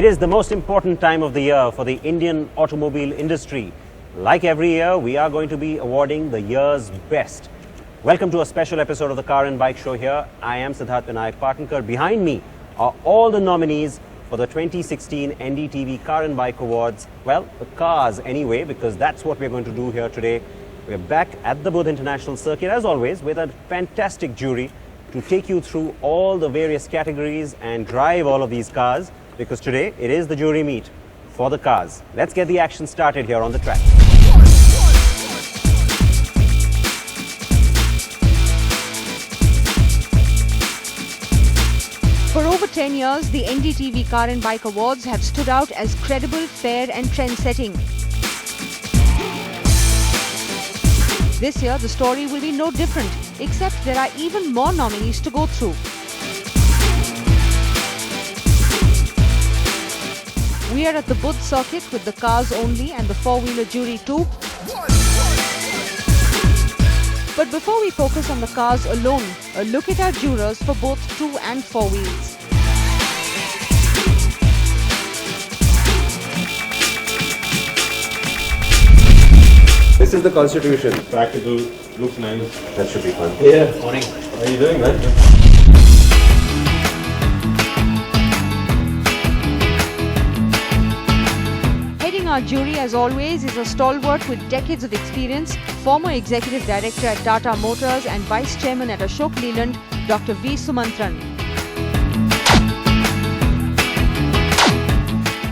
It is the most important time of the year for the Indian automobile industry. Like every year, we are going to be awarding the year's best. Welcome to a special episode of the Car and Bike Show here. I am Siddharth Vinayak Parthankar. Behind me are all the nominees for the 2016 NDTV Car and Bike Awards. Well, the cars anyway, because that's what we're going to do here today. We're back at the Buddh International Circuit, as always, with a fantastic jury to take you through all the various categories and drive all of these cars, because today it is the jury meet for the cars. Let's get the action started here on the track. For over 10 years, the NDTV Car and Bike Awards have stood out as credible, fair and trend-setting. This year, the story will be no different, except there are even more nominees to go through. We are at the Buddh Circuit with the cars only and the four-wheeler jury too. But before we focus on the cars alone, a look at our jurors for both 2 and 4 wheels. This is the Constitution. Practical, looks nice. That should be fun. Yeah. Morning. How are you doing, man? Heading our jury, as always, is a stalwart with decades of experience, former executive director at Tata Motors and vice chairman at Ashok Leyland, Dr. V. Sumantran.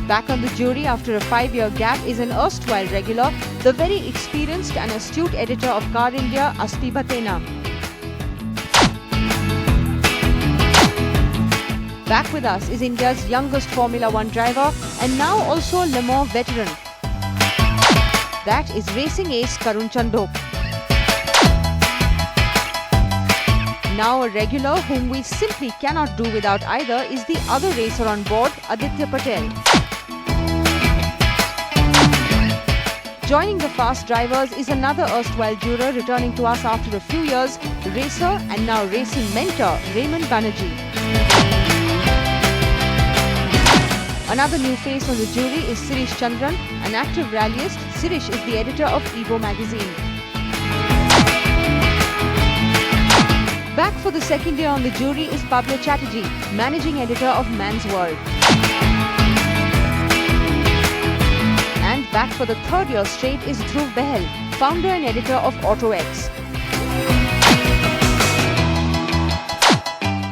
Back on the jury after a 5-year gap is an erstwhile regular, the very experienced and astute editor of Car India, Asti Bhatena. Back with us is India's youngest Formula 1 driver and now also Le Mans veteran. That is racing ace Karun Chandhok. Now a regular whom we simply cannot do without either is the other racer on board, Aditya Patel. Joining the fast drivers is another erstwhile juror returning to us after a few years, racer and now racing mentor Raymond Banerjee. Another new face on the jury is Sirish Chandran, an active rallyist. Sirish is the editor of Evo magazine. Back for the second year on the jury is Pablo Chatterjee, managing editor of Man's World. And back for the third year straight is Dhruv Behel, founder and editor of AutoX.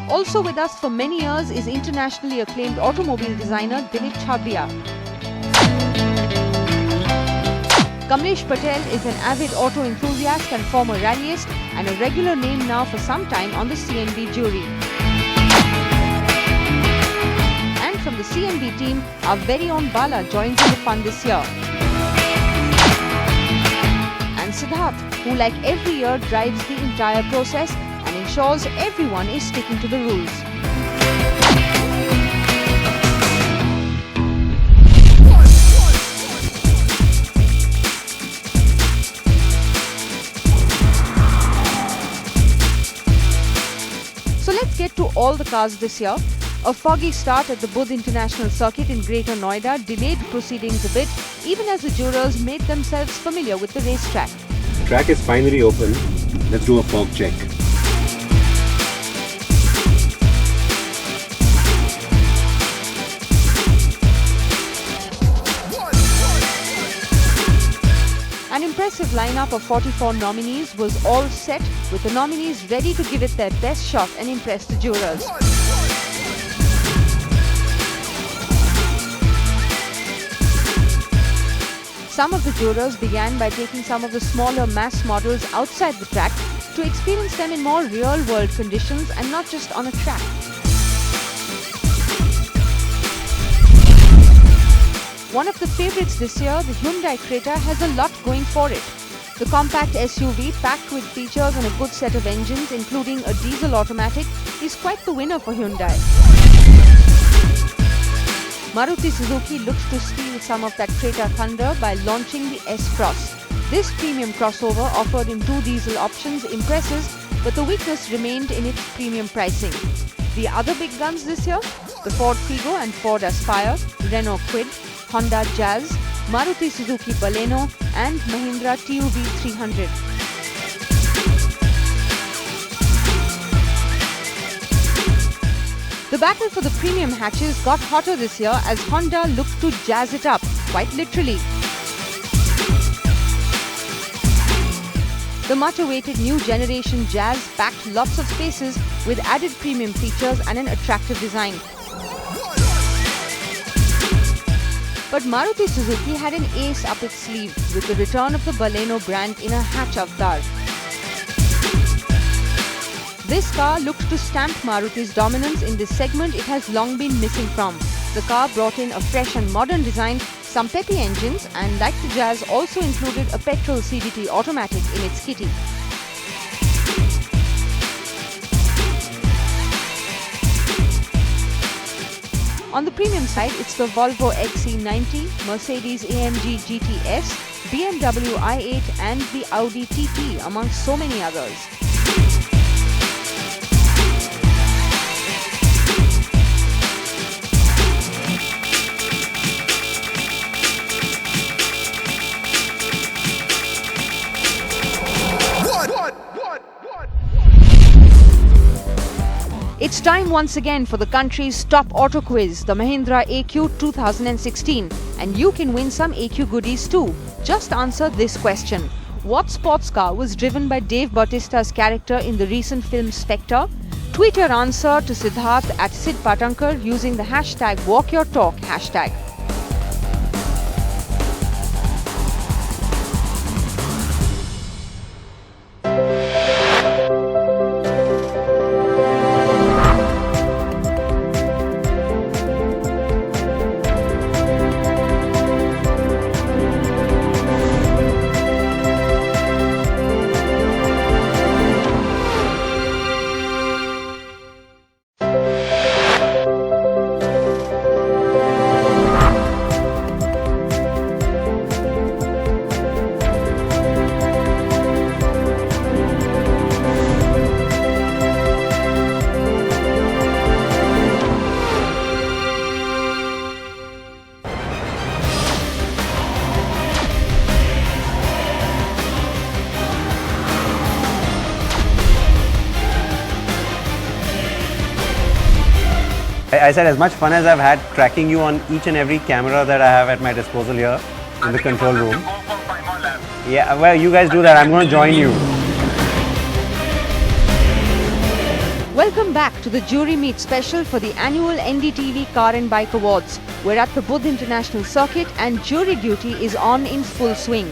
Also with us for many years is internationally acclaimed automobile designer Dilip Chhabria. Kamlesh Patel is an avid auto enthusiast and former rallyist and a regular name now for some time on the CNB jury. And from the CNB team, our very own Bala joins in the fun this year. And Siddharth, who like every year drives the entire process and ensures everyone is sticking to the rules. So let's get to all the cars this year. A foggy start at the Buddh International Circuit in Greater Noida delayed proceedings a bit, even as the jurors made themselves familiar with the racetrack. The track is finally open. Let's do a fog check. An impressive lineup of 44 nominees was all set, with the nominees ready to give it their best shot and impress the jurors. Some of the jurors began by taking some of the smaller mass models outside the track to experience them in more real-world conditions and not just on a track. One of the favorites this year, the Hyundai Creta, has a lot going for it. The compact SUV, packed with features and a good set of engines, including a diesel automatic, is quite the winner for Hyundai. Maruti Suzuki looks to steal some of that Creta thunder by launching the S-Cross. This premium crossover, offered in 2 diesel options, impresses, but the weakness remained in its premium pricing. The other big guns this year? the Ford Figo and Ford Aspire, Renault Kwid, Honda Jazz, Maruti Suzuki Baleno and Mahindra TUV 300. The battle for the premium hatches got hotter this year as Honda looked to jazz it up, quite literally. The much-awaited new generation Jazz packed lots of spaces with added premium features and an attractive design. But Maruti Suzuki had an ace up its sleeve with the return of the Baleno brand in a hatch avatar. This car looked to stamp Maruti's dominance in this segment it has long been missing from. The car brought in a fresh and modern design, some peppy engines, and like the Jazz also included a petrol CVT automatic in its kitty. On the premium side, it's the Volvo XC90, Mercedes-AMG GTS, BMW i8 and the Audi TT amongst so many others. It's time once again for the country's top auto quiz, the Mahindra AQ 2016, and you can win some AQ goodies too. Just answer this question. What sports car was driven by Dave Bautista's character in the recent film Spectre? Tweet your answer to Siddharth at Sid Patankar using the hashtag WalkYourTalk hashtag. I said as much fun as I've had tracking you on each and every camera that I have at my disposal here in the control room. Yeah, well, you guys do that. I'm going to join you. Welcome back to the Jury Meet special for the annual NDTV Car and Bike Awards. We're at the Buddh International Circuit and jury duty is on in full swing.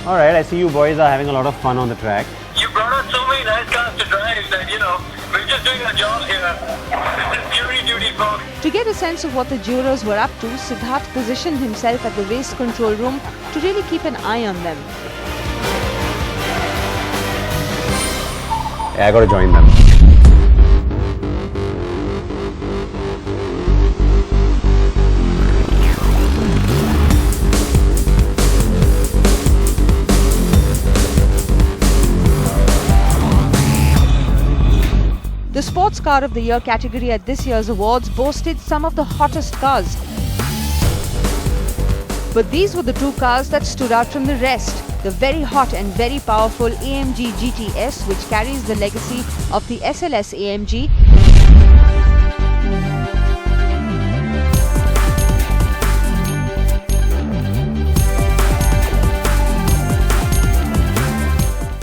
Alright, I see you boys are having a lot of fun on the track. You brought us so many nice cars to drive that, we're just doing our job here. This is jury duty, folks. To get a sense of what the jurors were up to, Siddharth positioned himself at the race control room to really keep an eye on them. Yeah, I got to join them. The Sports Car of the Year category at this year's awards boasted some of the hottest cars. But these were the two cars that stood out from the rest. The very hot and very powerful AMG GTS, which carries the legacy of the SLS AMG,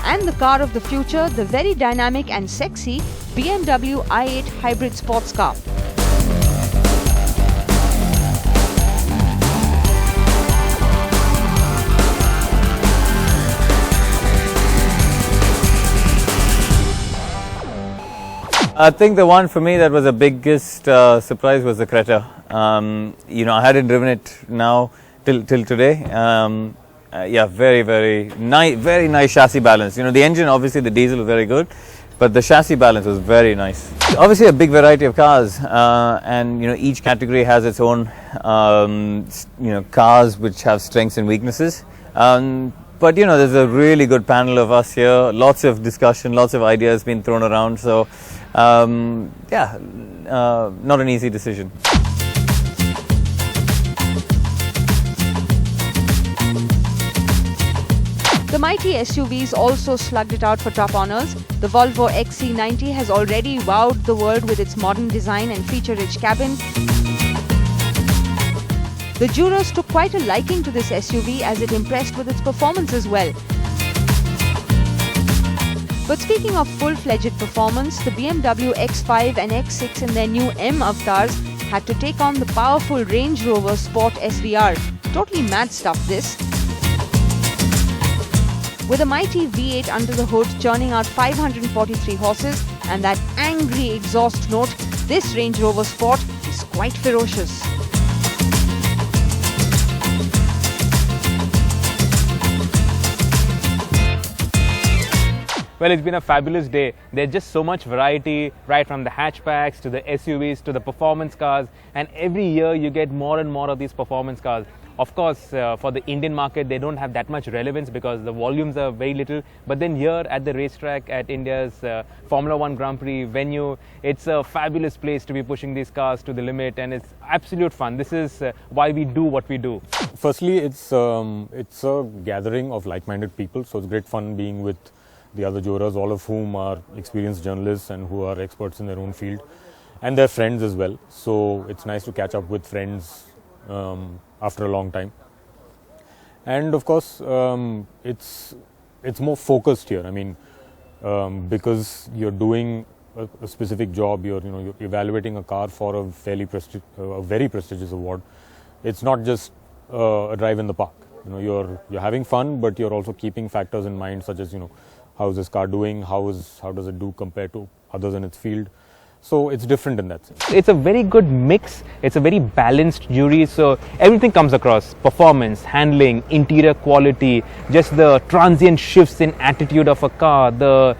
and the car of the future, the very dynamic and sexy BMW i8 hybrid sports car. I think the one for me that was the biggest surprise was the Creta. I hadn't driven it now till today. Yeah, very nice chassis balance. The engine, obviously the diesel was very good, but the chassis balance was very nice. Obviously a big variety of cars, and each category has its own cars which have strengths and weaknesses. But you know, there's a really good panel of us here. Lots of discussion, lots of ideas being thrown around. So, yeah, not an easy decision. The mighty SUVs also slugged it out for top honours. The Volvo XC90 has already wowed the world with its modern design and feature-rich cabin. The jurors took quite a liking to this SUV as it impressed with its performance as well. But speaking of full-fledged performance, the BMW X5 and X6 in their new M avatars had to take on the powerful Range Rover Sport SVR. Totally mad stuff this. With a mighty V8 under the hood churning out 543 horses and that angry exhaust note, this Range Rover Sport is quite ferocious. Well, it's been a fabulous day. There's just so much variety, right from the hatchbacks to the SUVs to the performance cars, and every year you get more and more of these performance cars. Of course, for the Indian market, they don't have that much relevance because the volumes are very little. But then here at the racetrack at India's Formula 1 Grand Prix venue, it's a fabulous place to be pushing these cars to the limit, and it's absolute fun. This is why we do what we do. Firstly, it's a gathering of like-minded people, so it's great fun being with the other jurors, all of whom are experienced journalists and who are experts in their own field, and their friends as well. So it's nice to catch up with friends after a long time. And of course, it's more focused here. I mean, because you're doing a specific job, you're evaluating a car for a very prestigious award. It's not just a drive in the park. You're having fun, but you're also keeping factors in mind, such as how is this car doing, how does it do compared to others in its field. So it's different in that sense. It's a very good mix. It's a very balanced jury. So everything comes across: performance, handling, interior quality, just the transient shifts in attitude of a car, the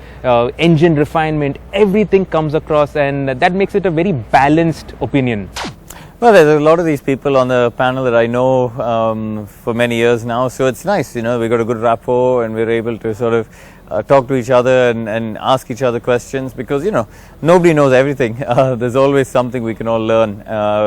engine refinement, everything comes across, and that makes it a very balanced opinion. Well, there's a lot of these people on the panel that I know for many years now, so it's nice, we got a good rapport and we're able to sort of talk to each other and ask each other questions, because nobody knows everything. There's always something we can all learn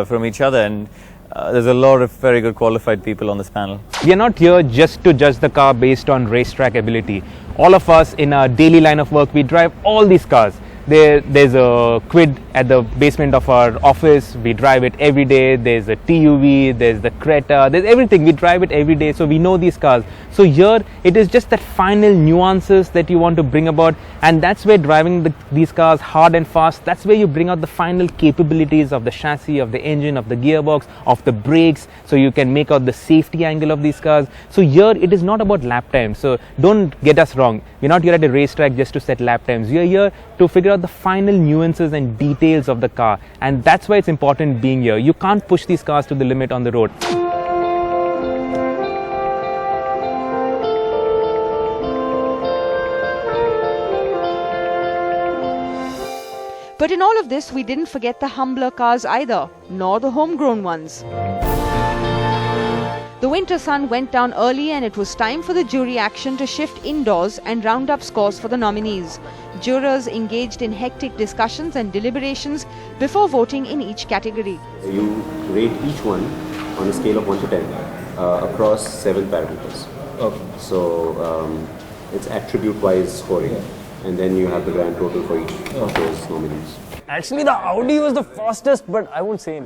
from each other, and there's a lot of very good qualified people on this panel. We are not here just to judge the car based on racetrack ability. All of us in our daily line of work, we drive all these cars. There's a Quid at the basement of our office. We drive it every day. There's a TUV, there's the Creta, there's everything. We drive it every day, so we know these cars. So here it is just that final nuances that you want to bring about, and that's where driving these cars hard and fast, that's where you bring out the final capabilities of the chassis, of the engine, of the gearbox, of the brakes, so you can make out the safety angle of these cars. So here it is not about lap times. So don't get us wrong. We're not here at a racetrack just to set lap times. We're here to figure out the final nuances and details of the car, and that's why it's important being here. You can't push these cars to the limit on the road. But in all of this, we didn't forget the humbler cars either, nor the homegrown ones. The winter sun went down early, and it was time for the jury action to shift indoors and round up scores for the nominees. Jurors engaged in hectic discussions and deliberations before voting in each category. You rate each one on a scale of 1 to 10 across 7 parameters. Okay. So it's attribute-wise scoring, and then you have the grand total for each of those nominees. Actually, the Audi was the fastest, but I won't say it.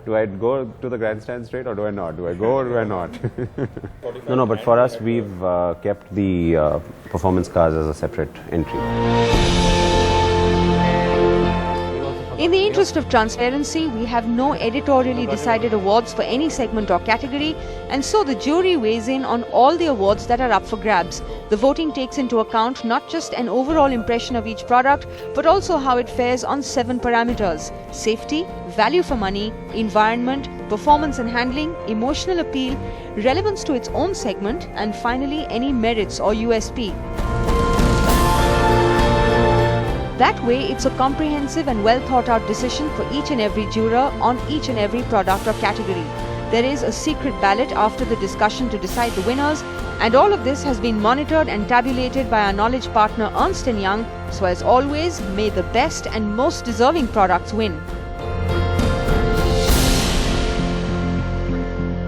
Do I go to the grandstand straight or do I not? Do I go or do I not? No, but for us, we've kept the performance cars as a separate entry. In the interest of transparency, we have no editorially decided awards for any segment or category, and so the jury weighs in on all the awards that are up for grabs. The voting takes into account not just an overall impression of each product, but also how it fares on 7 parameters: safety, value for money, environment, performance and handling, emotional appeal, relevance to its own segment, and finally any merits or USP. That way, it's a comprehensive and well thought out decision for each and every juror on each and every product or category. There is a secret ballot after the discussion to decide the winners, and all of this has been monitored and tabulated by our knowledge partner Ernst & Young. So as always, may the best and most deserving products win.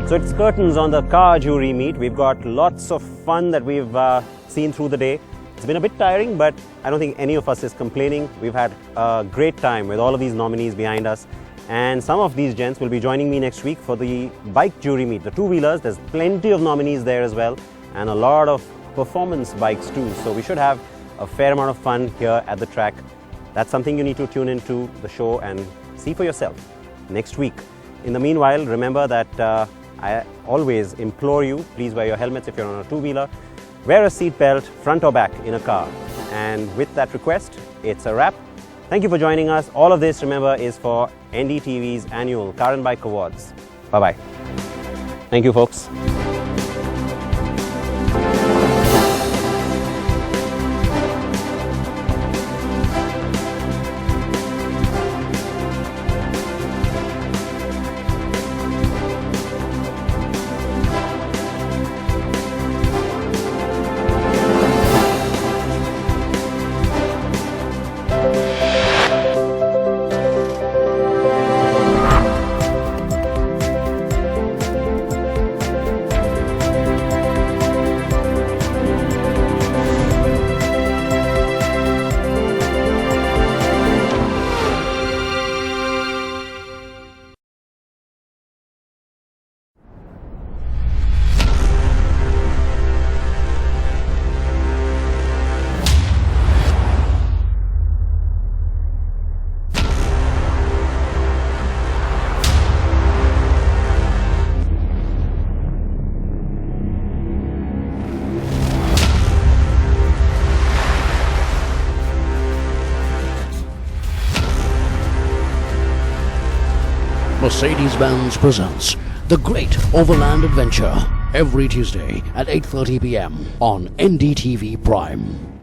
So it's curtains on the car jury meet. We've got lots of fun that we've seen through the day. It's been a bit tiring, but I don't think any of us is complaining. We've had a great time with all of these nominees behind us. And some of these gents will be joining me next week for the bike jury meet. The two-wheelers, there's plenty of nominees there as well, and a lot of performance bikes too. So we should have a fair amount of fun here at the track. That's something you need to tune into the show and see for yourself next week. In the meanwhile, remember that I always implore you, please wear your helmets if you're on a two-wheeler. Wear a seat belt, front or back, in a car. And with that request, it's a wrap. Thank you for joining us. All of this, remember, is for NDTV's annual Car and Bike Awards. Bye-bye. Thank you, folks. Mercedes-Benz presents The Great Overland Adventure every Tuesday at 8:30 p.m. on NDTV Prime.